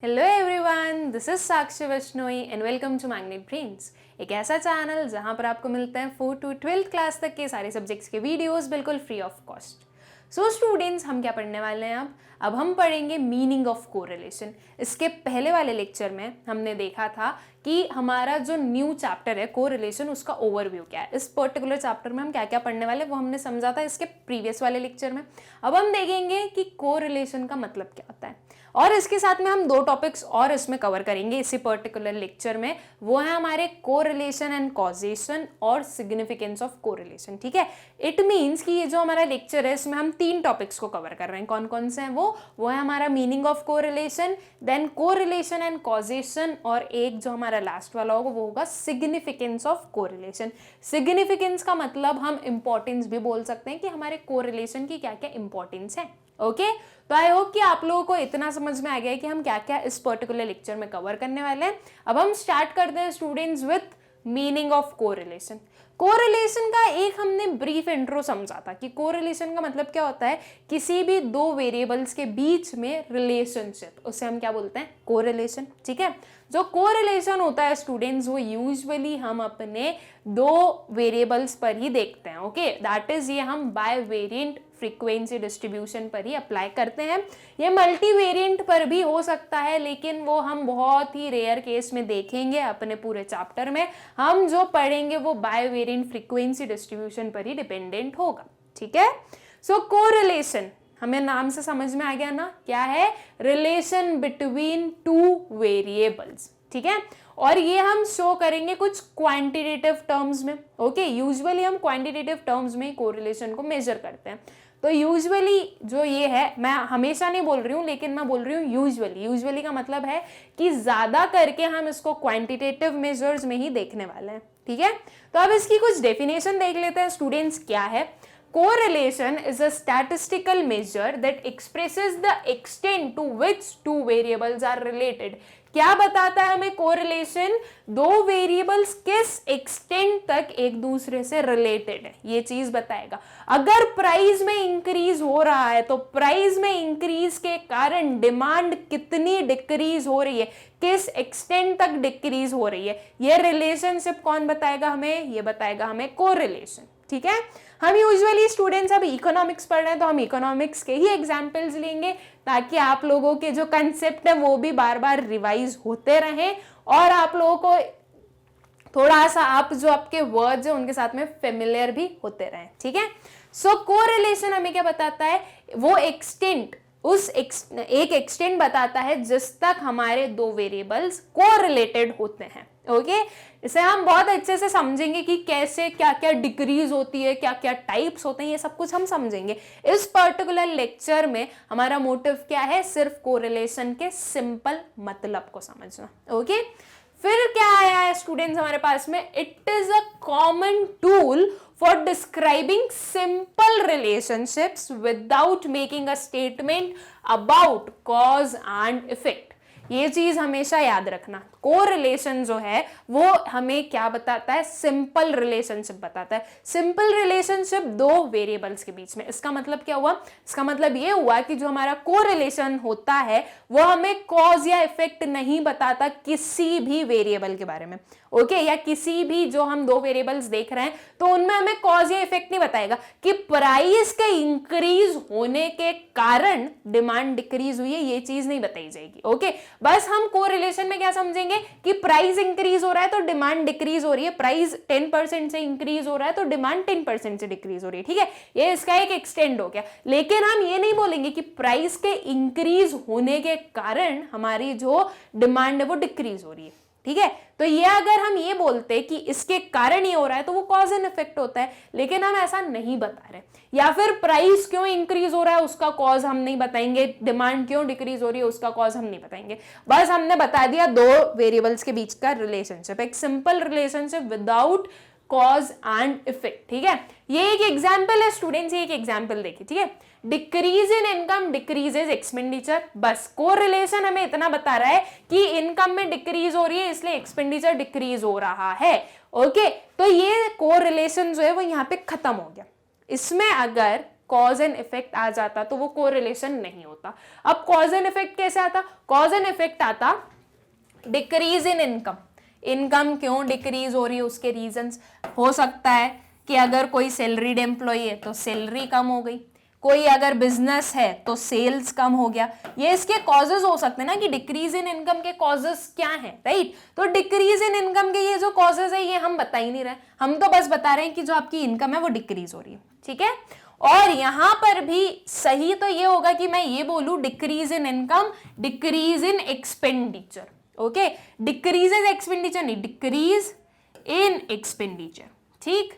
Hello everyone, this is Sakshi Vaishnoi and welcome to magnet brains. एक ऐसा channel जहां पर आपको मिलते हैं 4 to 12th क्लास तक के सारे सब्जेक्ट्स के वीडियोस बिल्कुल free of cost. So students, हम क्या पढ़ने वाले हैं अब हम पढ़ेंगे मीनिंग ऑफ कोरिलेशन। इसके पहले वाले लेक्चर में हमने देखा था कि हमारा जो न्यू चैप्टर है कोरिलेशन, उसका ओवरव्यू क्या है। इस पर्टिकुलर चैप्टर में हम क्या क्या पढ़ने वाले वो हमने समझा था इसके प्रीवियस वाले लेक्चर में। अब हम देखेंगे कि कोरिलेशन का मतलब क्या होता है, और इसके साथ में हम दो टॉपिक्स और इसमें कवर करेंगे इसी पर्टिकुलर लेक्चर में। वो है हमारे कोरिलेशन एंड कॉजेशन और सिग्निफिकेंस ऑफ कोरिलेशन। ठीक है, इट मींस कि ये जो हमारा लेक्चर है इसमें हम तीन टॉपिक्स को कवर कर रहे हैं। कौन कौन से हैं वो है हमारा meaning of correlation, then correlation and causation, और एक जो हमारा लास्ट वाला होगा वो होगा सिग्निफिकेंस ऑफ कोरिलेशन। सिग्निफिकेंस का मतलब हम इंपॉर्टेंस भी बोल सकते हैं कि हमारे कोरिलेशन की क्या क्या इंपॉर्टेंस है। ओके, तो आई होप कि आप लोगों को इतना समझ में आ गया है कि हम क्या क्या इस पर्टिकुलर लेक्चर में कवर करने वाले हैं। अब हम स्टार्ट करते हैं students with meaning of correlation. Correlation का एक हमने ब्रीफ इंट्रो समझा था कि कोरिलेशन का मतलब क्या होता है, किसी भी दो वेरिएबल्स के बीच में रिलेशनशिप, उसे हम क्या बोलते हैं, कोरिलेशन। ठीक है, जो कोरिलेशन होता है स्टूडेंट्स वो यूजुअली हम अपने दो वेरिएबल्स पर ही देखते हैं। ओके, दैट इज ये हम बायवेरिएंट फ्रीक्वेंसी डिस्ट्रीब्यूशन पर ही अप्लाई करते हैं। ये मल्टीवेरिएंट पर भी हो सकता है, लेकिन वो हम बहुत ही रेयर केस में देखेंगे अपने पूरे चैप्टर में। हम जो पढ़ेंगे वो बायवेरिएंट फ्रीक्वेंसी डिस्ट्रीब्यूशन पर ही डिपेंडेंट होगा। ठीक है, सो कोरिलेशन हमें नाम से समझ में आ गया ना, क्या है, रिलेशन बिटवीन टू वेरिएबल्स। ठीक है, और ये हम शो करेंगे कुछ क्वांटिटेटिव टर्म्स में। ओके, यूजुअली हम क्वांटिटेटिव टर्म्स में कोरिलेशन को मेजर करते हैं। तो यूजुअली जो ये है, मैं हमेशा नहीं बोल रही हूँ लेकिन मैं बोल रही हूँ यूजुअली। यूजुअली का मतलब है कि ज्यादा करके हम इसको क्वांटिटेटिव मेजर्स में ही देखने वाले हैं। ठीक है, तो अब इसकी कुछ डेफिनेशन देख लेते हैं स्टूडेंट्स। क्या है, correlation is a statistical measure that expresses the extent to which two variables are related। क्या बताता है हमें कोरिलेशन, दो वेरिएबल्स किस एक्सटेंट तक एक दूसरे से रिलेटेड है, ये चीज बताएगा। अगर प्राइस में इंक्रीज हो रहा है तो प्राइस में इंक्रीज के कारण डिमांड कितनी डिक्रीज हो रही है, किस एक्सटेंट तक डिक्रीज हो रही है, ये रिलेशनशिप कौन बताएगा हमें, ये बताएगा हमें कोरिलेशन। ठीक है, हम यूजुअली स्टूडेंट्स अब इकोनॉमिक्स पढ़ रहे हैं तो हम इकोनॉमिक्स के ही एग्जांपल्स लेंगे ताकि आप लोगों के जो कंसेप्ट है वो भी बार बार रिवाइज होते रहें और आप लोगों को थोड़ा सा आप जो आपके वर्ड्स है उनके साथ में फेमिलियर भी होते रहें। ठीक है, सो कोरिलेशन हमें क्या बताता है, वो एक्सटेंट, एक एक्सटेंट बताता है जिस तक हमारे दो वेरिएबल्स कोरिलेटेड होते हैं। ओके, इसे हम बहुत अच्छे से समझेंगे कि कैसे क्या क्या डिक्रीज होती है, क्या क्या टाइप्स होते हैं, ये सब कुछ हम समझेंगे इस पर्टिकुलर लेक्चर में। हमारा मोटिव क्या है, सिर्फ कोरिलेशन के सिंपल मतलब को समझना। ओके, फिर क्या आया है स्टूडेंट्स हमारे पास में, it is a common tool for describing simple relationships without making a statement about cause and effect। ये चीज हमेशा याद रखना, कोरिलेशन जो है वो हमें क्या बताता है, सिंपल रिलेशनशिप बताता है। सिंपल रिलेशनशिप दो वेरिएबल्स के बीच में। इसका मतलब क्या हुआ, इसका मतलब ये हुआ कि जो हमारा कोरिलेशन होता है वो हमें कॉज या इफेक्ट नहीं बताता किसी भी वेरिएबल के बारे में। ओके, या किसी भी जो हम दो वेरिएबल्स देख रहे हैं तो उनमें हमें कॉज या इफेक्ट नहीं बताएगा कि प्राइस के इंक्रीज होने के कारण डिमांड डिक्रीज हुई है, ये चीज नहीं बताई जाएगी। ओके, बस हम कोरिलेशन में क्या समझेंगे कि प्राइस इंक्रीज हो रहा है तो डिमांड डिक्रीज हो रही है, प्राइस 10% से इंक्रीज हो रहा है तो डिमांड 10% से डिक्रीज हो रही है। ठीक है, ये इसका एक एक्सटेंड हो गया। लेकिन हम ये नहीं बोलेंगे कि प्राइस के इंक्रीज होने के कारण हमारी जो डिमांड है वो डिक्रीज हो रही है। ठीक है, तो ये अगर हम ये बोलते कि इसके कारण ये हो रहा है तो वो कॉज एंड इफेक्ट होता है, लेकिन हम ऐसा नहीं बता रहे। या फिर प्राइस क्यों इंक्रीज हो रहा है उसका कॉज हम नहीं बताएंगे, डिमांड क्यों डिक्रीज हो रही है उसका कॉज हम नहीं बताएंगे। बस हमने बता दिया दो वेरिएबल्स के बीच का रिलेशनशिप, एक simple relationship without cause and effect. ठीक है, ये एक एग्जाम्पल है स्टूडेंट्स, ये एक एग्जाम्पल देखिए। ठीक है, decrease in income decreases expenditure, बस कोरिलेशन हमें इतना बता रहा है कि इनकम में डिक्रीज हो रही है इसलिए एक्सपेंडिचर डिक्रीज हो रहा है। ओके, तो ये कोरिलेशन जो है वो यहाँ पे खत्म हो गया। इसमें अगर कॉज एंड इफेक्ट आ जाता तो वो कोरिलेशन नहीं होता। अब कॉज एंड इफेक्ट कैसे आता? कॉज एंड इफेक्ट आता डिक्रीज इन इनकम। इनकम क्यों डिक्रीज हो रही है उसके रीजंस हो सकता है कि अगर कोई सैलरीड एम्प्लॉय है तो सैलरी कम हो गई, कोई अगर बिजनेस है तो सेल्स कम हो गया। ये इसके कॉजेज हो सकते हैं ना कि डिक्रीज इन इनकम के कॉजेज क्या हैं, राइट? तो डिक्रीज इन इनकम के ये जो कॉजेज है ये हम बता ही नहीं रहे, हम तो बस बता रहे हैं कि जो आपकी इनकम है वो डिक्रीज हो रही है, ठीक है। और यहां पर भी सही तो ये होगा कि मैं ये बोलूं decrease in income, decrease in expenditure, okay. Decrease in expenditure नहीं, डिक्रीज इन एक्सपेंडिचर, ठीक।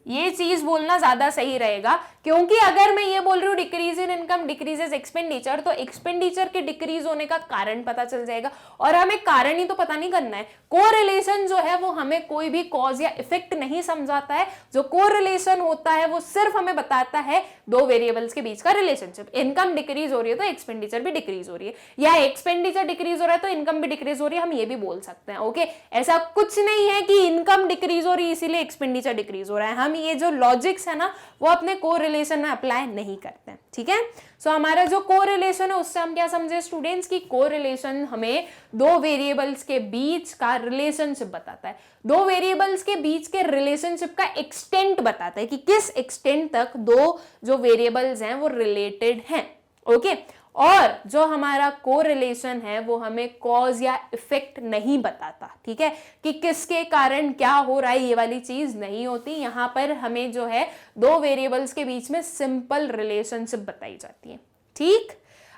ये चीज बोलना ज्यादा सही रहेगा, क्योंकि अगर मैं ये बोल रही हूँ decrease in income decreases expenditure, तो एक्सपेंडिचर के डिक्रीज होने का कारण पता चल जाएगा। और हमें कारण ही तो पता नहीं करना है। कोरिलेशन जो है वो हमें कोई भी कॉज या इफेक्ट नहीं समझाता है। जो कोरिलेशन होता है वो सिर्फ हमें बताता है दो वेरिएबल्स के बीच का रिलेशनशिप। इनकम डिक्रीज हो रही है तो एक्सपेंडिचर भी डिक्रीज हो रही है, या एक्सपेंडिचर डिक्रीज हो रहा है तो इनकम भी डिक्रीज हो रही है, हम ये भी बोल सकते हैं, ओके। ऐसा कुछ नहीं है कि इनकम डिक्रीज हो रही है इसीलिए एक्सपेंडिचर डिक्रीज हो रहा है। हम ये जो लॉजिक्स है ना वो अपने कोरिलेशन में अप्लाई नहीं करते हैं, ठीक है। सो हमारा जो कोरिलेशन है उससे हम क्या समझे स्टूडेंट्स की कोरिलेशन हमें दो वेरिएबल्स के बीच का रिलेशनशिप बताता है। दो वेरिएबल्स के बीच के रिलेशनशिप का एक्सटेंट बताता है कि किस एक्सटेंट तक दो जो वेरिएबल्स हैं वो रिलेटेड हैं, ओके। और जो हमारा कोरिलेशन है वो हमें कॉज या इफेक्ट नहीं बताता, ठीक है, कि किसके कारण क्या हो रहा है, ये वाली चीज नहीं होती। यहां पर हमें जो है दो वेरिएबल्स के बीच में सिंपल रिलेशनशिप बताई जाती है, ठीक।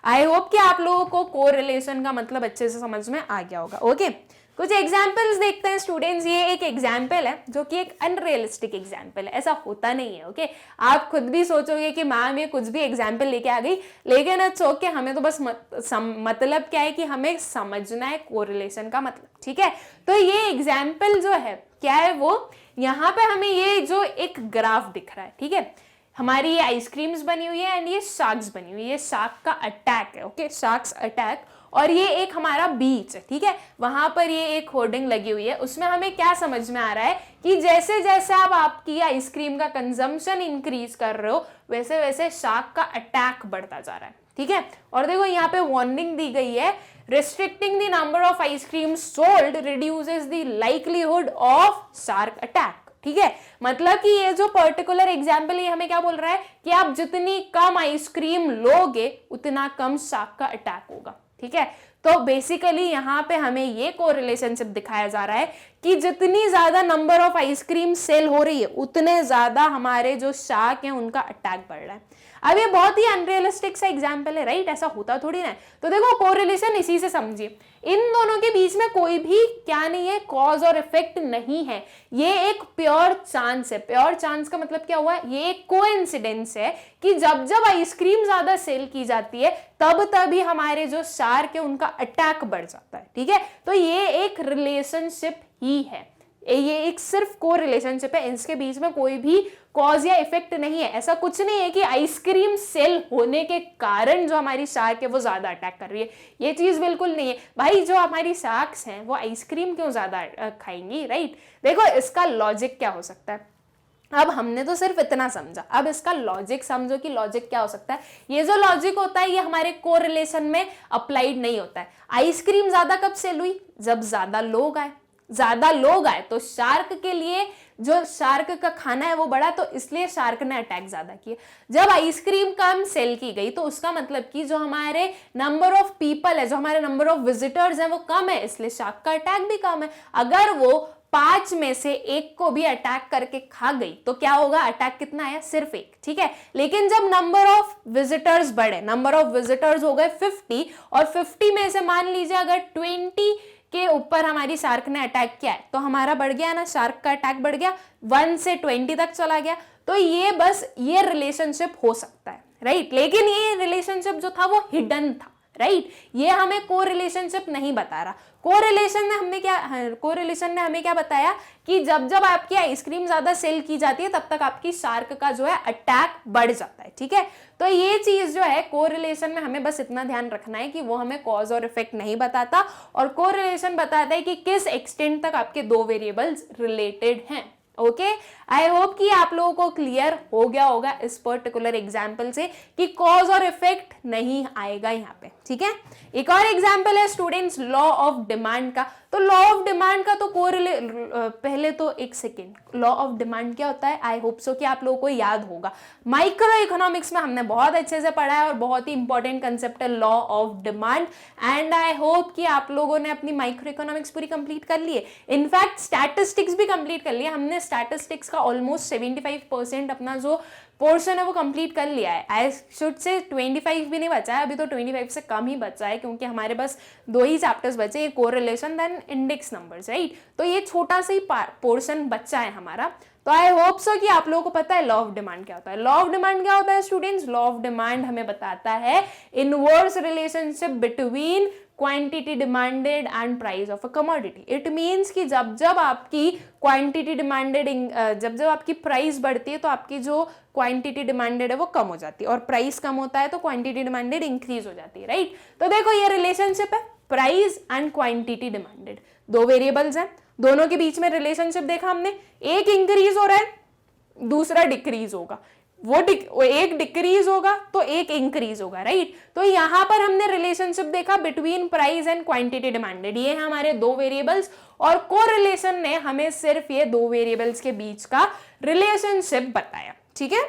आई होप कि आप लोगों को कोरिलेशन का मतलब अच्छे से समझ में आ गया होगा, ओके। कुछ एग्जाम्पल्स देखते हैं स्टूडेंट्स। ये एक एग्जाम्पल है जो कि एक अनरियलिस्टिक एग्जाम्पल है, ऐसा होता नहीं है, ओके। आप खुद भी सोचोगे कि मैम ये कुछ भी एग्जाम्पल लेके आ गई, लेकिन इट्स ओके, हमें तो बस मतलब क्या है कि हमें समझना है कोरिलेशन का मतलब, ठीक है। तो ये एग्जाम्पल जो है क्या है, वो यहाँ पे हमें ये जो एक ग्राफ दिख रहा है, ठीक है, हमारी ये आइसक्रीम्स बनी हुई है एंड ये शार्क्स बनी हुई है, ये शार्क का अटैक है, ओके, शार्क्स अटैक। और ये एक हमारा बीच है, ठीक है, वहां पर ये एक होर्डिंग लगी हुई है। उसमें हमें क्या समझ में आ रहा है कि जैसे जैसे आप आपकी आइसक्रीम का कंजम्पशन इंक्रीज कर रहे हो वैसे वैसे शार्क का अटैक बढ़ता जा रहा है, ठीक है। और देखो यहाँ पे वार्निंग दी गई है, restricting the number of ice cream sold reduces the likelihood of shark attack, ठीक है। मतलब कि ये जो पर्टिकुलर एग्जाम्पल ये हमें क्या बोल रहा है कि आप जितनी कम आइसक्रीम लोगे उतना कम शार्क का अटैक होगा, ठीक है। तो बेसिकली यहाँ पे हमें ये कोरिलेशनशिप दिखाया जा रहा है कि जितनी ज्यादा नंबर ऑफ आइसक्रीम सेल हो रही है उतने ज्यादा हमारे जो शार्क हैं उनका अटैक बढ़ रहा है। अब ये बहुत ही अनरियलिस्टिक सा एग्जाम्पल है, राइट, ऐसा होता थोड़ी ना है। तो देखो कोरिलेशन इसी से समझिए, इन दोनों के बीच में कोई भी क्या नहीं है, कॉज और इफेक्ट नहीं है, ये एक प्योर चांस है। प्योर चांस का मतलब क्या हुआ, ये एक कोइंसिडेंस है कि जब जब आइसक्रीम ज्यादा सेल की जाती है तब तभी हमारे जो शार्क है उनका अटैक बढ़ जाता है, ठीक है। तो ये एक रिलेशनशिप ही है, ये एक सिर्फ को रिलेशनशिप है, इसके बीच में कोई भी कॉज या इफेक्ट नहीं है। ऐसा कुछ नहीं है कि आइसक्रीम सेल होने के कारण जो हमारी शार्क है वो ज्यादा अटैक कर रही है, ये चीज बिल्कुल नहीं है। भाई जो हमारी शार्क्स हैं वो आइसक्रीम क्यों ज्यादा खाएंगी, राइट। देखो इसका लॉजिक क्या हो सकता है, अब हमने तो सिर्फ इतना समझा, अब इसका लॉजिक समझो कि लॉजिक क्या हो सकता है। ये जो लॉजिक होता है ये हमारे कोरिलेशन में अप्लाइड नहीं होता है। आइसक्रीम ज्यादा कब सेल हुई, जब ज्यादा लोग आए, ज्यादा लोग आए तो शार्क के लिए जो शार्क का खाना है वो बढ़ा, तो इसलिए शार्क ने अटैक ज्यादा किया। जब आइसक्रीम कम सेल की गई तो उसका मतलब कि जो हमारे नंबर ऑफ पीपल है, जो हमारे नंबर ऑफ विजिटर्स हैं वो कम है, इसलिए शार्क का अटैक भी कम है। अगर वो 5 में से एक को भी अटैक करके खा गई तो क्या होगा, अटैक कितना है, सिर्फ एक, ठीक है। लेकिन जब नंबर ऑफ विजिटर्स बढ़े, नंबर ऑफ विजिटर्स हो गए 50 और 50 में से मान लीजिए अगर 20 के ऊपर हमारी शार्क ने अटैक किया है तो हमारा बढ़ गया ना, शार्क का अटैक बढ़ गया, 1 से 20 तक चला गया। तो ये बस ये रिलेशनशिप हो सकता है, राइट। लेकिन ये रिलेशनशिप जो था वो हिडन था, राइट, ये हमें को रिलेशनशिप नहीं बता रहा। कोरिलेशन ने हमें क्या बताया कि जब जब आपकी आइसक्रीम ज्यादा सेल की जाती है तब तक आपकी शार्क का जो है अटैक बढ़ जाता है, ठीक है। तो ये चीज जो है कोरिलेशन में हमें बस इतना ध्यान रखना है कि वो हमें कॉज और इफेक्ट नहीं बताता, और कोरिलेशन बताता है कि किस एक्सटेंट तक आपके दो वेरिएबल्स रिलेटेड हैं, ओके, आई होप कि आप लोगों को क्लियर हो गया होगा इस पर्टिकुलर एग्जाम्पल से कि कॉज और इफेक्ट नहीं आएगा यहाँ पे, ठीक है। एक और एग्जाम्पल है स्टूडेंट्स लॉ ऑफ डिमांड का। तो लॉ ऑफ डिमांड का तो पहले तो एक सेकेंड, लॉ ऑफ डिमांड क्या होता है, आई होप सो कि आप लोगों को याद होगा, माइक्रो इकोनॉमिक्स में हमने बहुत अच्छे से पढ़ा है और बहुत ही इंपॉर्टेंट कंसेप्ट है law of demand. And I hope कि आप लोगों ने अपनी माइक्रो इकोनॉमिक्स पूरी कंप्लीट कर ली है, इनफैक्ट स्टैटिस्टिक्स भी कंप्लीट कर लिया हमने। स्टैटिस्टिक्स का ऑलमोस्ट 75% अपना जो पोर्शन है वो कंप्लीट कर लिया है। आई शुड से 25 भी नहीं बचा है, अभी तो 25 से कम ही बचा है, क्योंकि हमारे पास 2 ही चैप्टर्स बचे, एक correlation then index numbers, right. तो ये छोटा सा ही पोर्शन बचा है हमारा। तो आई होप सो कि आप लोगों को पता है लॉ ऑफ डिमांड क्या होता है। लॉ ऑफ डिमांड क्या होता है स्टूडेंट्स? लॉ ऑफ डिमांड हमें बताता है inverse relationship between quantity demanded and price of a commodity. It means कि जब जब आपकी क्वांटिटी डिमांडेड जब जब आपकी प्राइस बढ़ती है तो आपकी जो क्वांटिटी डिमांडेड है वो कम हो जाती है, और प्राइस कम होता है तो क्वांटिटी डिमांडेड इंक्रीज हो जाती है, राइट। तो देखो ये रिलेशनशिप है, price and quantity demanded, 2 variables हैं, दोनों के बीच में रिलेशनशिप देखा हमने, एक इंक्रीज हो रहा है दूसरा डिक्रीज होगा, वो एक डिक्रीज होगा तो एक इंक्रीज होगा, राइट। तो यहां पर हमने रिलेशनशिप देखा between price and quantity demanded, ये है हमारे 2 वेरिएबल्स, और कोरिलेशन ने हमें सिर्फ ये 2 वेरिएबल्स के बीच का रिलेशनशिप बताया, ठीक है।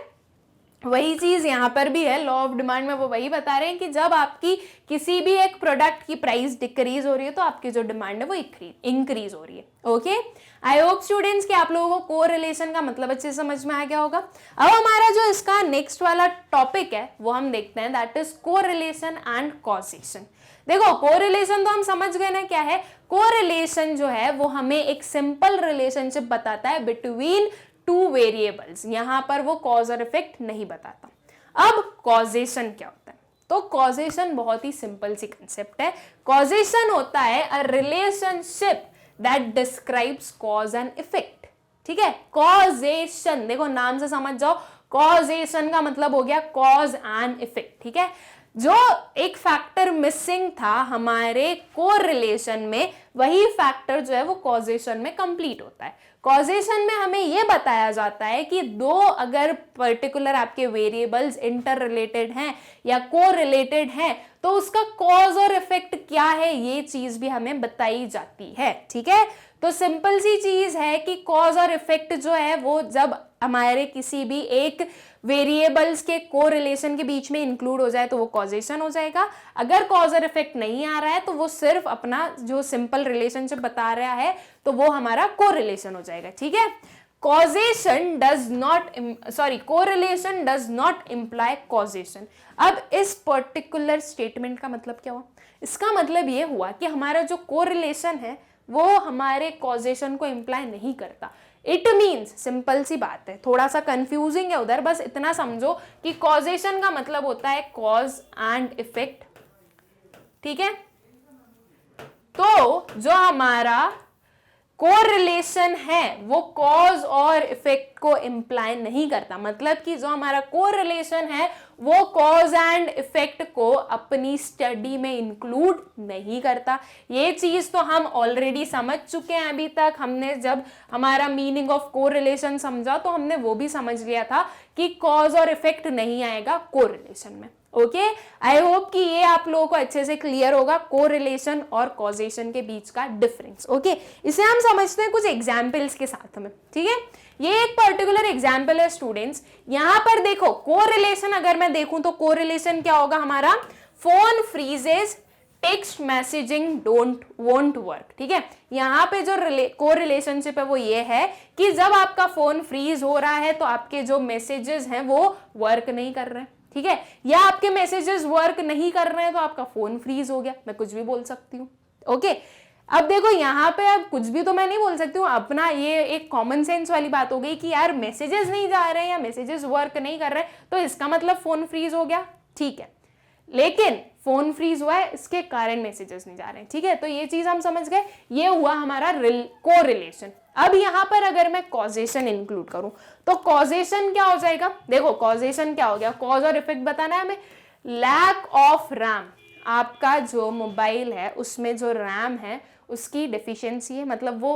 वही चीज यहां पर भी है, लॉ ऑफ डिमांड में वो वही बता रहे हैं कि जब आपकी किसी भी एक प्रोडक्ट की प्राइस डिक्रीज हो रही है तो आपकी जो डिमांड है वो इंक्रीज हो रही है, ओके। आई होप स्टूडेंट्स कि आप लोगों को कोरिलेशन का मतलब अच्छे से समझ में आ गया होगा। अब हमारा जो इसका नेक्स्ट वाला टॉपिक है वो हम देखते हैं, that is correlation and causation. देखो कोरिलेशन तो हम समझ गए ना क्या है। कोरिलेशन जो है वो हमें एक सिंपल रिलेशनशिप बताता है बिटवीन 2 वेरिएबल्स, यहां पर वो कॉज और इफेक्ट नहीं बताता। अब कॉजेशन क्या होता है? तो कॉजेशन बहुत ही सिंपल सी कंसेप्ट है। कॉजेशन होता है a relationship that describes cause and effect, ठीक है। कॉजेशन देखो नाम से समझ जाओ, कॉजेशन का मतलब हो गया कॉज एंड इफेक्ट, ठीक है। जो एक फैक्टर मिसिंग था हमारे कोरिलेशन में, वही फैक्टर जो है वो कॉजेशन में कंप्लीट होता है। कॉजेशन में हमें यह बताया जाता है कि 2 अगर पर्टिकुलर आपके वेरिएबल्स इंटर रिलेटेड हैं या को रिलेटेड हैं तो उसका कॉज और इफेक्ट क्या है ये चीज भी हमें बताई जाती है, ठीक है। तो सिंपल सी चीज है कि कॉज और इफेक्ट जो है वो जब हमारे किसी भी एक वेरिएबल्स के कोरिलेशन के बीच में इंक्लूड हो जाए तो वो कॉजेशन हो जाएगा। अगर कॉज और इफेक्ट नहीं आ रहा है तो वो सिर्फ अपना जो सिंपल रिलेशनशिप बता रहा है तो वो हमारा कोरिलेशन हो जाएगा, ठीक है। Correlation does not imply causation. अब इस पर्टिकुलर स्टेटमेंट का मतलब क्या हुआ? इसका मतलब ये हुआ कि हमारा जो कोरिलेशन है वो हमारे कॉजेशन को इंप्लाई नहीं करता। इट मीन्स, सिंपल सी बात है, थोड़ा सा कंफ्यूजिंग है उधर, बस इतना समझो कि कॉजेशन का मतलब होता है कॉज एंड इफेक्ट, ठीक है। तो जो हमारा कोरिलेशन है वो कॉज और इफेक्ट को इंप्लाई नहीं करता, मतलब कि जो हमारा कोरिलेशन है वो कॉज एंड इफेक्ट को अपनी स्टडी में इंक्लूड नहीं करता। ये चीज तो हम ऑलरेडी समझ चुके हैं। अभी तक हमने जब हमारा मीनिंग ऑफ कोरिलेशन समझा तो हमने वो भी समझ लिया था कि कॉज और इफेक्ट नहीं आएगा कोरिलेशन में, ओके। आई होप कि ये आप लोगों को अच्छे से क्लियर होगा कोरिलेशन और कॉजेशन के बीच का डिफरेंस, ओके। इसे हम समझते हैं कुछ एग्जाम्पल्स के साथ में, ठीक है। ये एक पर्टिकुलर एग्जाम्पल है स्टूडेंट्स। यहां पर देखो कोरिलेशन अगर मैं देखूं तो कोरिलेशन क्या होगा हमारा? Phone freezes, text messaging won't work, ठीक है। यहाँ पे जो कोरिलेशनशिप है वो ये है कि जब आपका फोन फ्रीज हो रहा है तो आपके जो मैसेजेस हैं वो वर्क नहीं कर रहे हैं, ठीक है, या आपके मैसेजेस वर्क नहीं कर रहे हैं तो आपका फोन फ्रीज हो गया। मैं कुछ भी बोल सकती हूँ, ओके। अब देखो यहाँ पे अब कुछ भी तो मैं नहीं बोल सकती हूँ, अपना ये एक कॉमन सेंस वाली बात हो गई कि यार मैसेजेस नहीं जा रहे हैं या मैसेजेस वर्क नहीं कर रहे हैं तो इसका मतलब फोन फ्रीज हो गया, ठीक है। लेकिन फोन फ्रीज हुआ है इसके कारण मैसेजेस नहीं जा रहे हैं, ठीक है। तो ये चीज हम समझ गए, ये हुआ हमारा कोरिलेशन। अब यहां पर अगर मैं कॉजेशन इंक्लूड करूं तो कॉजेशन क्या हो जाएगा? देखो कॉजेशन क्या हो गया? कॉज और इफेक्ट बताना है हमें। लैक ऑफ रैम, आपका जो मोबाइल है उसमें जो रैम है उसकी डेफिशिएंसी है, मतलब वो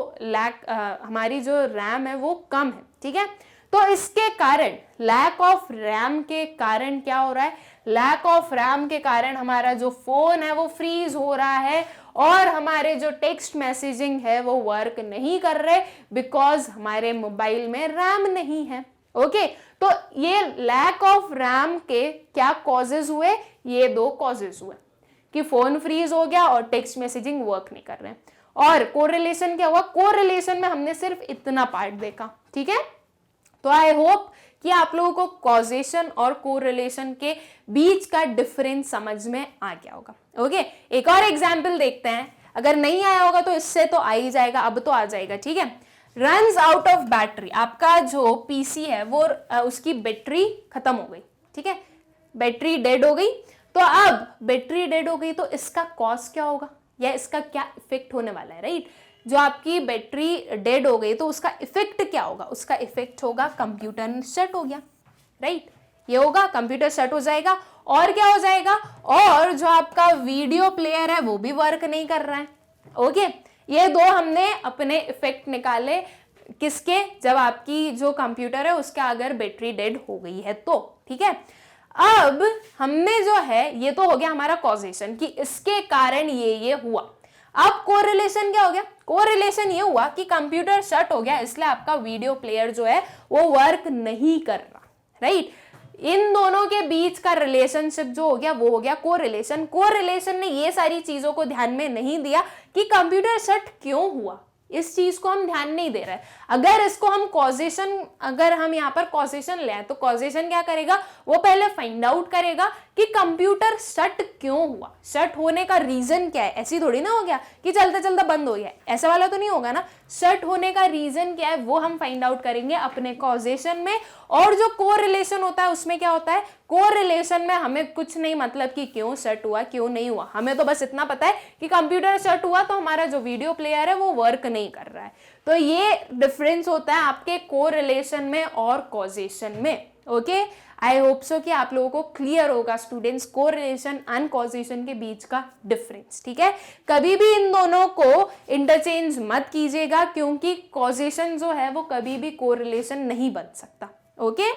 हमारी जो रैम है वो कम है, ठीक है। तो इसके कारण लैक ऑफ रैम के कारण क्या हो रहा है, लैक ऑफ रैम के कारण हमारा जो फोन है वो फ्रीज हो रहा है और हमारे जो टेक्स्ट मैसेजिंग है वो वर्क नहीं कर रहे बिकॉज हमारे मोबाइल में रैम नहीं है। ओके, तो ये लैक ऑफ रैम के क्या कॉजेज हुए, ये दो कॉजेज हुए कि फोन फ्रीज हो गया और टेक्स्ट मैसेजिंग वर्क नहीं कर रहे। और कोरिलेशन क्या हुआ, कोरिलेशन में हमने सिर्फ इतना पार्ट देखा, ठीक है। तो आई होप कि आप लोगों को कॉजेशन और कोरिलेशन के बीच का डिफरेंस समझ में आ गया होगा। ओके, एक और एग्जाम्पल देखते हैं, अगर नहीं आया होगा तो इससे तो आ ही जाएगा, अब तो आ जाएगा, ठीक है। रन्स आउट ऑफ बैटरी, आपका जो पीसी है वो उसकी बैटरी खत्म हो गई, ठीक है, बैटरी डेड हो गई। तो अब बैटरी डेड हो गई तो इसका कॉस्ट क्या होगा या इसका क्या इफेक्ट होने वाला है, राइट। जो आपकी बैटरी डेड हो गई तो उसका इफेक्ट क्या होगा, उसका इफेक्ट होगा कंप्यूटर शट हो गया, राइट। ये होगा कंप्यूटर शट हो जाएगा और क्या हो जाएगा, और जो आपका वीडियो प्लेयर है वो भी वर्क नहीं कर रहा है। ओके, ये दो हमने अपने इफेक्ट निकाले किसके, जब आपकी जो कंप्यूटर है उसका अगर बैटरी डेड हो गई है तो, ठीक है। अब हमने जो है ये तो हो गया हमारा कॉजेशन कि इसके कारण ये हुआ। अब कोरिलेशन क्या हो गया, कोरिलेशन ये हुआ कि कंप्यूटर शट हो गया इसलिए आपका वीडियो प्लेयर जो है वो वर्क नहीं कर रहा, राइट। इन दोनों के बीच का रिलेशनशिप जो हो गया वो हो गया कोरिलेशन। कोरिलेशन ने ये सारी चीजों को ध्यान में नहीं दिया कि कंप्यूटर शट क्यों हुआ, इस चीज को हम ध्यान नहीं दे रहे। अगर इसको हम कॉजेशन, अगर हम यहाँ पर कॉजेशन ले तो कॉजेशन क्या करेगा, वो पहले फाइंड आउट करेगा कि कंप्यूटर शट क्यों हुआ, शट होने का रीजन क्या है। ऐसी थोड़ी ना हो गया कि चलते चलते बंद हो गया, ऐसा वाला तो नहीं होगा ना। शट होने का रीजन क्या है वो हम फाइंड आउट करेंगे अपने कॉजेशन में। और जो कोरिलेशन होता है उसमें क्या होता है, कोरिलेशन में हमें कुछ नहीं मतलब कि क्यों शट हुआ क्यों नहीं हुआ, हमें तो बस इतना पता है कि कंप्यूटर शट हुआ तो हमारा जो वीडियो प्लेयर है वो वर्क नहीं कर रहा है। तो ये डिफरेंस होता है आपके कोरिलेशन में और कॉजेशन में। ओके, आई होप सो कि आप लोगों को क्लियर होगा स्टूडेंट्स कोरिलेशन एंड कॉजेशन के बीच का डिफरेंस, ठीक है। कभी भी इन दोनों को इंटरचेंज मत कीजिएगा क्योंकि कॉजेशन जो है वो कभी भी कोरिलेशन नहीं बन सकता। ओके,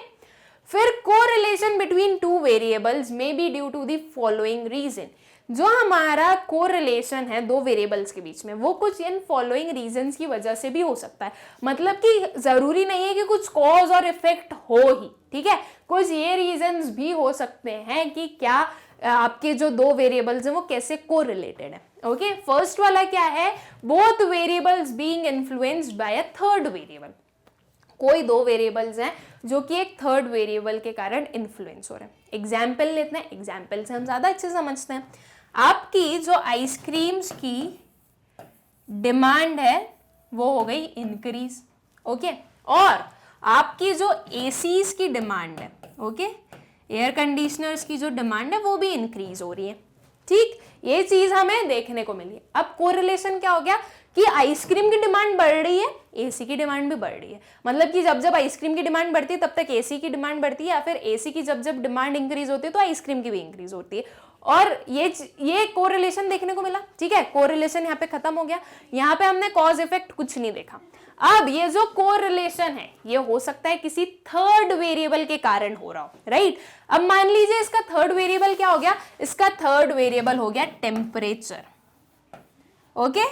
फिर correlation between two variables may be due to the following reason. जो हमारा कोरिलेशन है दो वेरिएबल्स के बीच में वो कुछ इन फॉलोइंग रीजंस की वजह से भी हो सकता है। मतलब कि जरूरी नहीं है कि कुछ कॉज और इफेक्ट हो ही, ठीक है। कुछ ये रीजंस भी हो सकते हैं कि क्या आपके जो दो वेरिएबल्स हैं वो कैसे कोरिलेटेड है। ओके, फर्स्ट वाला क्या है, both variables being influenced by a third variable. कोई दो वेरिएबल्स हैं जो कि एक थर्ड वेरिएबल के कारण इन्फ्लुएंस हो रहे हैं। एग्जाम्पल लेते हैं, एग्जाम्पल से हम ज्यादा अच्छे समझते हैं। आपकी जो आइसक्रीम्स की डिमांड है वो हो गई इंक्रीज, ओके, और आपकी जो एसीज की डिमांड है, ओके, एयर कंडीशनर्स की जो डिमांड है वो भी इंक्रीज हो रही है, ठीक। ये चीज हमें देखने को मिली। अब कोरिलेशन क्या हो गया कि आइसक्रीम की डिमांड बढ़ रही है, एसी की डिमांड भी बढ़ रही है। मतलब कि जब जब आइसक्रीम की डिमांड बढ़ती है तब तक एसी की डिमांड बढ़ती है, या फिर एसी की जब जब डिमांड इंक्रीज होती है तो आइसक्रीम की भी इंक्रीज होती है। और ये कोरिलेशन देखने को मिला, ठीक है। कोरिलेशन यहाँ पे खत्म हो गया, यहाँ पे हमने कॉज इफेक्ट कुछ नहीं देखा। अब ये जो कोरिलेशन है ये हो सकता है किसी थर्ड वेरिएबल के कारण हो रहा हो, राइट। अब मान लीजिए इसका थर्ड वेरिएबल क्या हो गया, इसका थर्ड वेरिएबल हो गया टेम्परेचर, ओके।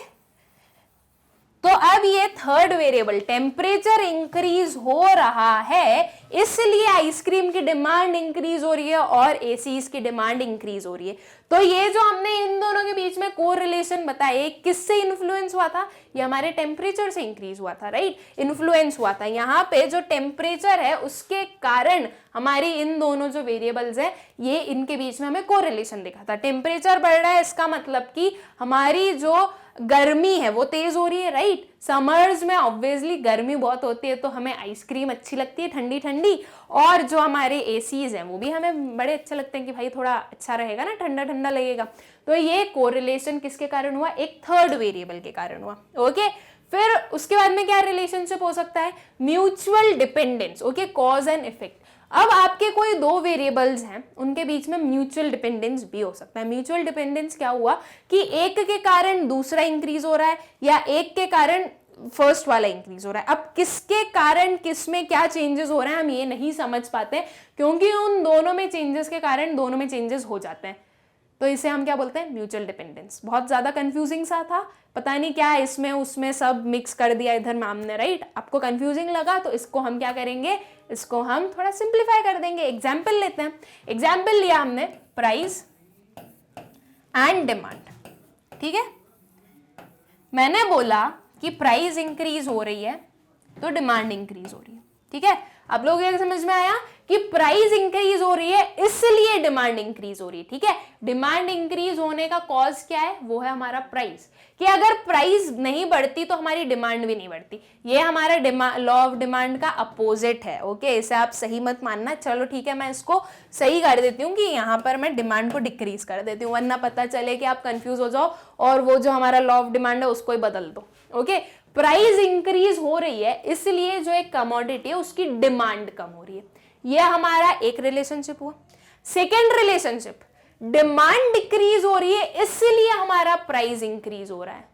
तो अब ये थर्ड वेरिएबल टेम्परेचर इंक्रीज हो रहा है इसलिए आइसक्रीम की डिमांड इंक्रीज हो रही है और एसीज की डिमांड इंक्रीज हो रही है। तो ये जो हमने इन दोनों के बीच में कोरिलेशन बताया किससे इन्फ्लुएंस हुआ था, ये हमारे टेम्परेचर से इंक्रीज हुआ था, राइट, इन्फ्लुएंस हुआ था। यहाँ पे जो टेम्परेचर है उसके कारण हमारी इन दोनों जो वेरिएबल्स है ये इनके बीच में हमें कोरिलेशन दिखा था। टेम्परेचर बढ़ रहा है इसका मतलब कि हमारी जो गर्मी है वो तेज हो रही है, राइट। समर्स में ऑब्वियसली गर्मी बहुत होती है तो हमें आइसक्रीम अच्छी लगती है ठंडी ठंडी, और जो हमारे एसीज हैं वो भी हमें बड़े अच्छे लगते हैं कि भाई थोड़ा अच्छा रहेगा ना, ठंडा ठंडा लगेगा। तो ये कोरिलेशन किसके कारण हुआ, एक थर्ड वेरिएबल के कारण हुआ, ओके। फिर उसके बाद में क्या रिलेशनशिप हो सकता है, mutual dependence, okay, cause and effect. अब आपके कोई दो वेरिएबल्स हैं, उनके बीच में म्यूचुअल डिपेंडेंस भी हो सकता है। म्यूचुअल डिपेंडेंस क्या हुआ कि एक के कारण दूसरा इंक्रीज हो रहा है या एक के कारण फर्स्ट वाला इंक्रीज हो रहा है। अब किसके कारण किस में क्या चेंजेस हो रहे हैं हम ये नहीं समझ पाते, क्योंकि उन दोनों में चेंजेस के कारण दोनों में चेंजेस हो जाते हैं। तो इसे हम क्या बोलते हैं? Mutual dependence. बहुत ज्यादा कंफ्यूजिंग सा था, पता नहीं क्या इसमें उसमें सब मिक्स कर दिया इधर मैम ने, राइट? आपको कंफ्यूजिंग लगा तो इसको हम क्या करेंगे, इसको हम थोड़ा सिंप्लीफाई कर देंगे। एग्जाम्पल लेते हैं। एग्जाम्पल लिया हमने प्राइस एंड डिमांड, ठीक है। मैंने बोला कि प्राइस इंक्रीज हो रही है तो डिमांड इंक्रीज हो रही है, ठीक है। आप लोगों को समझ में आया कि प्राइस इंक्रीज हो रही है इसलिए डिमांड इंक्रीज हो रही है, ठीक है। डिमांड इंक्रीज होने का कॉज क्या है? वो है हमारा प्राइस, कि अगर प्राइस नहीं बढ़ती तो हमारी डिमांड भी नहीं बढ़ती। ये हमारा लॉ ऑफ डिमांड का अपोजिट है, ओके। इसे आप सही मत मानना। चलो ठीक है, मैं इसको सही कर देती हूँ कि यहाँ पर मैं डिमांड को डिक्रीज कर देती हूँ, वरना पता चले कि आप कंफ्यूज हो जाओ और वो जो हमारा लॉ ऑफ डिमांड है उसको ही बदल दो, ओके। प्राइस इंक्रीज हो रही है इसलिए जो एक कमोडिटी है उसकी डिमांड कम हो रही है। यह हमारा एक रिलेशनशिप हुआ। सेकेंड रिलेशनशिप, डिमांड डिक्रीज हो रही है इसलिए हमारा प्राइस इंक्रीज हो रहा है।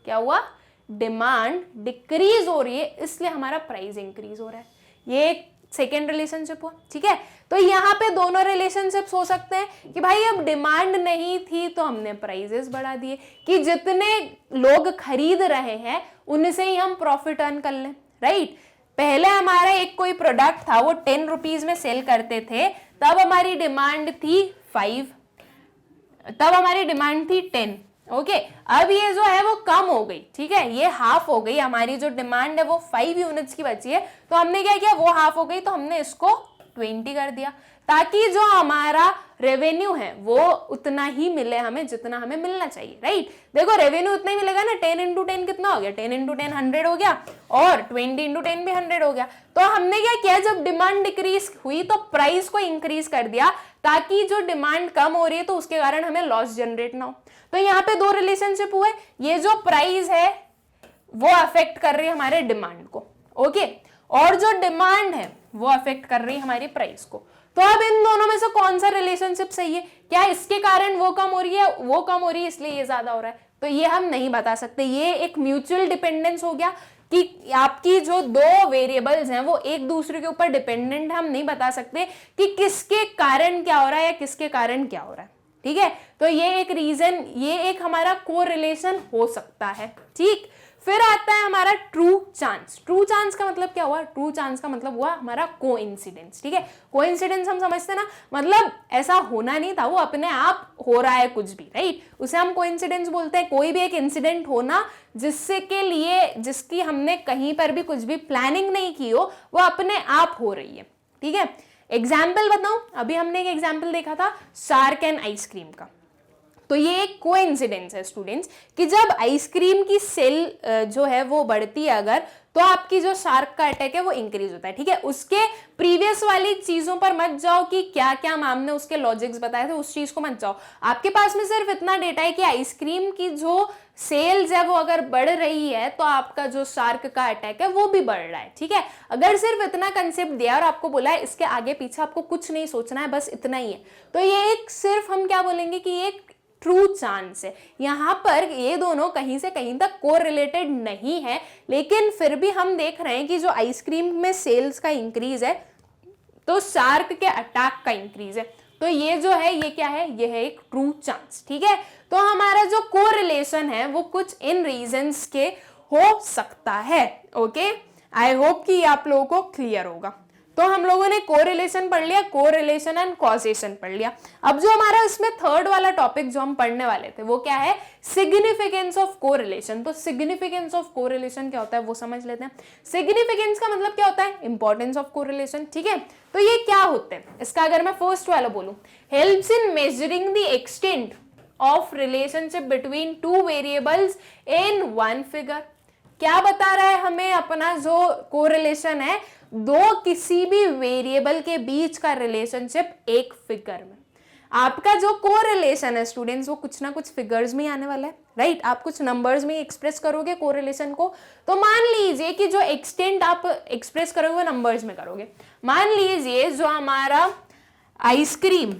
क्या हुआ? डिमांड डिक्रीज हो रही है इसलिए हमारा प्राइस इंक्रीज हो रहा है। ये एक सेकेंड रिलेशनशिप हुआ, ठीक है। तो यहाँ पे दोनों रिलेशनशिप्स हो सकते हैं कि भाई अब डिमांड नहीं थी तो हमने प्राइसेस बढ़ा दिए, कि जितने लोग खरीद रहे हैं उनसे ही हम प्रॉफिट अर्न कर लें, राइट। पहले हमारा एक कोई प्रोडक्ट था, वो 10 रुपीज में सेल करते थे, तब हमारी डिमांड थी 5, तब हमारी डिमांड थी 10, ओके। अब ये जो है वो कम हो गई, ठीक है, ये हाफ हो गई। हमारी जो डिमांड है वो 5 यूनिट्स की बची है, तो हमने क्या किया, वो हाफ हो गई तो हमने इसको 20 कर दिया, ताकि जो हमारा रेवेन्यू है वो उतना ही मिले हमें जितना हमें मिलना चाहिए, राइट। देखो रेवेन्यू उतना ही मिलेगा ना, 10 इंटू 10 कितना हो गया, 10 इंटू 10 100 हो गया, और 20 इंटू 10 भी 100 हो गया। तो हमने क्या किया, जब डिमांड डिक्रीज हुई तो प्राइस को इंक्रीज कर दिया, ताकि जो डिमांड कम हो रही है तो उसके कारण हमें लॉस जनरेट ना हो। तो यहाँ पे दो रिलेशनशिप हुए, ये जो प्राइस है वो अफेक्ट कर रही है हमारे डिमांड को, ओके, और जो डिमांड है वो अफेक्ट कर रही है हमारी प्राइस को। तो अब इन दोनों में से कौन सा रिलेशनशिप सही है? क्या इसके कारण वो कम हो रही है, वो कम हो रही है इसलिए ये ज्यादा हो रहा है? तो ये हम नहीं बता सकते। ये एक म्यूचुअल डिपेंडेंस हो गया कि आपकी जो दो वेरिएबल्स हैं वो एक दूसरे के ऊपर डिपेंडेंट है। हम नहीं बता सकते कि किसके कारण क्या हो रहा है या किसके कारण क्या हो रहा है, ठीक है। तो ये एक रीजन, ये एक हमारा कोरिलेशन हो सकता है, ठीक। फिर आता है हमारा ट्रू चांस। ट्रू चांस का मतलब क्या हुआ? ट्रू चांस का मतलब हुआ हमारा कोइंसिडेंस, ठीक है। कोइंसिडेंस हम समझते हैं ना, मतलब ऐसा होना नहीं था, वो अपने आप हो रहा है कुछ भी, राइट, उसे हम कोइंसिडेंस बोलते हैं। कोई भी एक इंसिडेंट होना जिससे के लिए, जिसकी हमने कहीं पर भी कुछ भी प्लानिंग नहीं की हो, वो अपने आप हो रही है, ठीक है। एग्जाम्पल बताऊं, अभी हमने एक एग्जाम्पल देखा था शार्क एंड आइसक्रीम का। तो ये एक कोइंसिडेंस है स्टूडेंट्स, कि जब आइसक्रीम की सेल जो है वो बढ़ती है अगर, तो आपकी जो शार्क का अटैक है वो इंक्रीज होता है, ठीक है। उसके प्रीवियस वाली चीजों पर मत जाओ कि क्या क्या मैम ने उसके लॉजिक्स बताए थे, उस चीज को मत जाओ। आपके पास में सिर्फ इतना डेटा है कि आइसक्रीम की जो सेल्स है वो अगर बढ़ रही है तो आपका जो शार्क का अटैक है वो भी बढ़ रहा है, ठीक है। अगर सिर्फ इतना कंसेप्ट दिया और आपको बोला है इसके आगे पीछे आपको कुछ नहीं सोचना है, बस इतना ही है, तो ये एक सिर्फ हम क्या बोलेंगे कि एक ट्रू चांस है। यहाँ पर ये दोनों कहीं से कहीं तक कोरिलेटेड नहीं है, लेकिन फिर भी हम देख रहे हैं कि जो आइसक्रीम में सेल्स का इंक्रीज है तो शार्क के अटैक का इंक्रीज है। तो ये जो है ये क्या है, ये है एक ट्रू चांस, ठीक है। तो हमारा जो कोरिलेशन है वो कुछ इन रीजंस के हो सकता है, ओके। आई होप कि आप लोगों को क्लियर होगा। तो हम लोगों ने कोरिलेशन पढ़ लिया, कोरिलेशन एंड कॉजेशन पढ़ लिया। अब जो हमारा इसमें थर्ड वाला टॉपिक जो हम पढ़ने वाले थे वो क्या है, सिग्निफिकेंस ऑफ कोरिलेशन। तो सिग्निफिकेंस ऑफ कोरिलेशन क्या होता है वो समझ लेते हैं। सिग्निफिकेंस का मतलब क्या होता है, इंपॉर्टेंस ऑफ कोरिलेशन, ठीक है। तो ये क्या होते हैं, इसका अगर मैं फर्स्ट वाला बोलूं, helps in measuring the extent of relationship between two variables in one figure. क्या बता रहा है हमें अपना जो कोरिलेशन है, दो किसी भी वेरिएबल के बीच का रिलेशनशिप एक फिगर में। आपका जो कोरिलेशन है स्टूडेंट्स वो कुछ ना कुछ फिगर्स में ही आने वाला है, राइट? आप कुछ नंबर्स में एक्सप्रेस करोगे कोरिलेशन को। तो मान लीजिए कि जो एक्सटेंट आप एक्सप्रेस करोगे वो नंबर्स में करोगे। मान लीजिए जो हमारा आइसक्रीम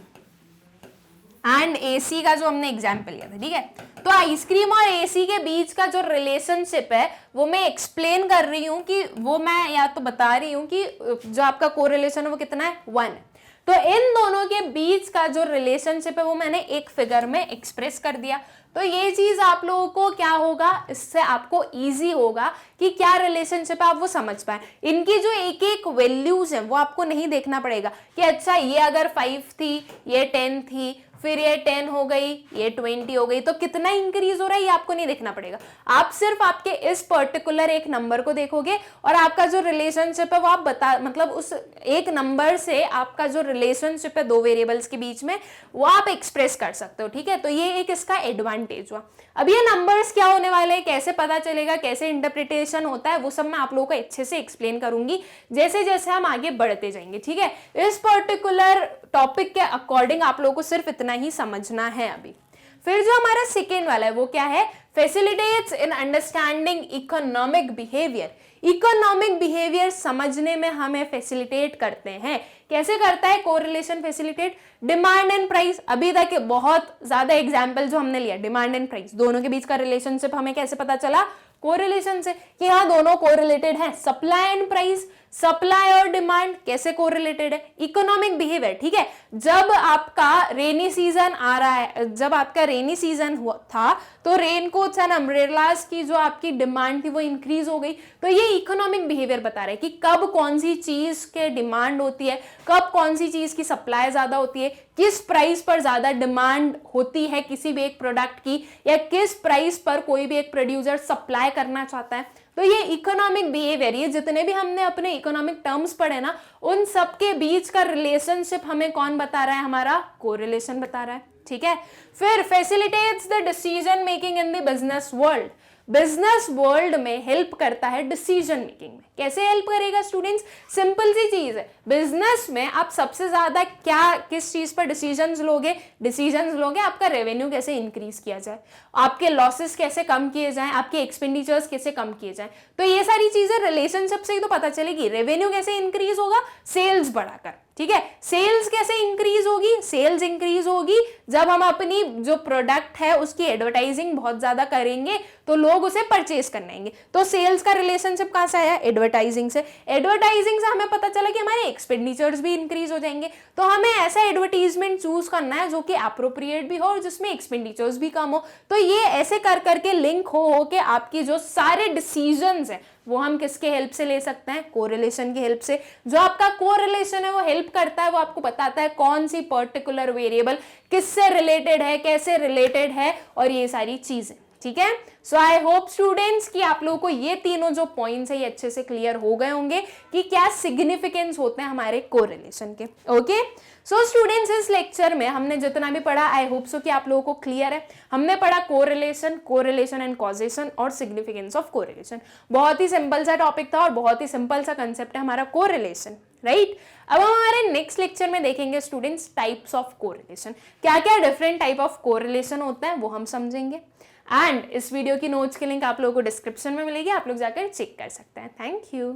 एंड एसी का जो हमने एग्जाम्पल लिया था, ठीक है? तो आइसक्रीम और एसी के बीच का जो रिलेशनशिप है वो मैं एक्सप्लेन कर रही हूं कि वो मैं या तो बता रही हूं कि जो आपका कोरिलेशन है वो कितना है, 1 है। तो इन दोनों के बीच का जो रिलेशनशिप है वो मैंने एक फिगर में एक्सप्रेस कर दिया। तो ये चीज आप लोगों को क्या होगा, इससे आपको इजी होगा कि क्या रिलेशनशिप है आप वो समझ पाए। इनकी जो एक एक वैल्यूज है वो आपको नहीं देखना पड़ेगा कि अच्छा ये अगर 5 थी, ये 10 थी, फिर ये 10 हो गई, ये 20 हो गई, तो कितना इंक्रीज हो रहा है ये आपको नहीं देखना पड़ेगा। आप सिर्फ आपके इस पर्टिकुलर एक नंबर को देखोगे और आपका जो रिलेशनशिप है वो आप मतलब उस एक नंबर से आपका जो रिलेशनशिप है दो वेरिएबल्स के बीच में वो आप एक्सप्रेस कर सकते हो, ठीक है? तो ये एक इसका एडवांटेज हुआ। अब ये नंबर्स क्या होने वाले हैं, कैसे पता चलेगा, कैसे इंटरप्रिटेशन होता है, वो सब मैं आप लोगों को अच्छे से एक्सप्लेन करूंगी जैसे जैसे हम आगे बढ़ते जाएंगे, ठीक है? इस पर्टिकुलर टॉपिक के अकॉर्डिंग आप लोगों को सिर्फ इतना ही समझना है अभी। फिर जो हमारा सेकेंड वाला है वो क्या है, facilitates in understanding economic behaviour. Economic behaviour समझने में हमें फैसिलिटेट करते हैं। कैसे करता है correlation facilitate? Demand and price. अभी तक बहुत ज्यादा एग्जांपल जो हमने लिया, डिमांड एंड प्राइस, दोनों के बीच का रिलेशनशिप हमें कैसे पता चला? कोरिलेशन से, कि हाँ दोनों कोरिलेटेड हैं। सप्लाई एंड प्राइस, सप्लाई और डिमांड कैसे कोरिलेटेड है? इकोनॉमिक बिहेवियर, ठीक है? जब आपका रेनी सीजन आ रहा है, जब आपका रेनी सीजन हुआ था तो रेनकोट्स एंड अम्ब्रेलास की जो आपकी डिमांड थी वो इंक्रीज हो गई। तो ये इकोनॉमिक बिहेवियर बता रहा है कि कब कौन सी चीज के डिमांड होती है, कब कौन सी चीज की सप्लाई ज्यादा होती है, किस प्राइस पर ज्यादा डिमांड होती है किसी भी एक प्रोडक्ट की, या किस प्राइस पर कोई भी एक प्रोड्यूसर सप्लाई करना चाहता है। तो ये इकोनॉमिक बिहेवियर, ये जितने भी हमने अपने इकोनॉमिक टर्म्स पढ़े ना, उन सब के बीच का रिलेशनशिप हमें कौन बता रहा है? हमारा कोरिलेशन बता रहा है, ठीक है? फिर facilitates the decision making in the business world. Business world में हेल्प करता है डिसीजन मेकिंग में। कैसे हेल्प करेगा स्टूडेंट्स? सिंपल सी चीज है, बिजनेस में आप सबसे ज्यादा क्या किस चीज पर डिसीजंस लोगे? डिसीजंस लोगे आपका रेवेन्यू कैसे इंक्रीज किया जाए, आपके लॉसेस कैसे कम किए जाएं, आपके एक्सपेंडिचर्स कैसे कम किए जाएं। तो ये सारी चीजें रिलेशनशिप से ही तो पता चलेगी। रेवेन्यू कैसे इंक्रीज होगा? सेल्स बढ़ाकर, ठीक है? सेल्स कैसे इंक्रीज होगी? सेल्स इंक्रीज होगी जब हम अपनी जो प्रोडक्ट है उसकी एडवर्टाइजिंग बहुत ज्यादा करेंगे तो लोग उसे परचेज करने आएंगे। तो सेल्स का रिलेशनशिप कहां से आया? एडवर्टाइजिंग से। एडवर्टाइजिंग से हमें पता चला कि हमारे एक्सपेंडिचर्स भी इंक्रीज हो जाएंगे। तो हमें ऐसा एडवर्टीजमेंट चूज करना है जो कि अप्रोप्रिएट भी हो और जिसमें एक्सपेंडिचर्स भी कम हो। तो ये ऐसे कर करके लिंक हो के आपकी जो सारे डिसीजंस है वो हम किसके हेल्प से ले सकते हैं? कोरिलेशन की हेल्प से। जो आपका कोरिलेशन है वो हेल्प करता है, वो आपको बताता है कौन सी पर्टिकुलर वेरिएबल किससे रिलेटेड है, कैसे रिलेटेड है, और ये सारी चीजें, ठीक है? सो आई होप स्टूडेंट्स कि आप लोगों को ये तीनों जो पॉइंट्स है ये अच्छे से क्लियर हो गए होंगे कि क्या सिग्निफिकेंस होते हैं हमारे कोरिलेशन के। ओके सो स्टूडेंट्स, इस लेक्चर में हमने जितना भी पढ़ा आई होप सो कि आप लोगों को क्लियर है। हमने पढ़ा कोरिलेशन, कोरिलेशन एंड कॉजेशन और सिग्निफिकेंस ऑफ कोरिलेशन। बहुत ही सिंपल सा टॉपिक था और बहुत ही सिंपल सा कंसेप्ट है हमारा कोरिलेशन, राइट? अब हम हमारे नेक्स्ट लेक्चर में देखेंगे स्टूडेंट्स टाइप्स ऑफ कोरिलेशन। क्या क्या डिफरेंट टाइप ऑफ कोरिलेशन होता है वो हम समझेंगे। एंड इस वीडियो की नोट्स की लिंक आप लोगों को डिस्क्रिप्शन में मिलेगी, आप लोग जाकर चेक कर सकते हैं। Thank you.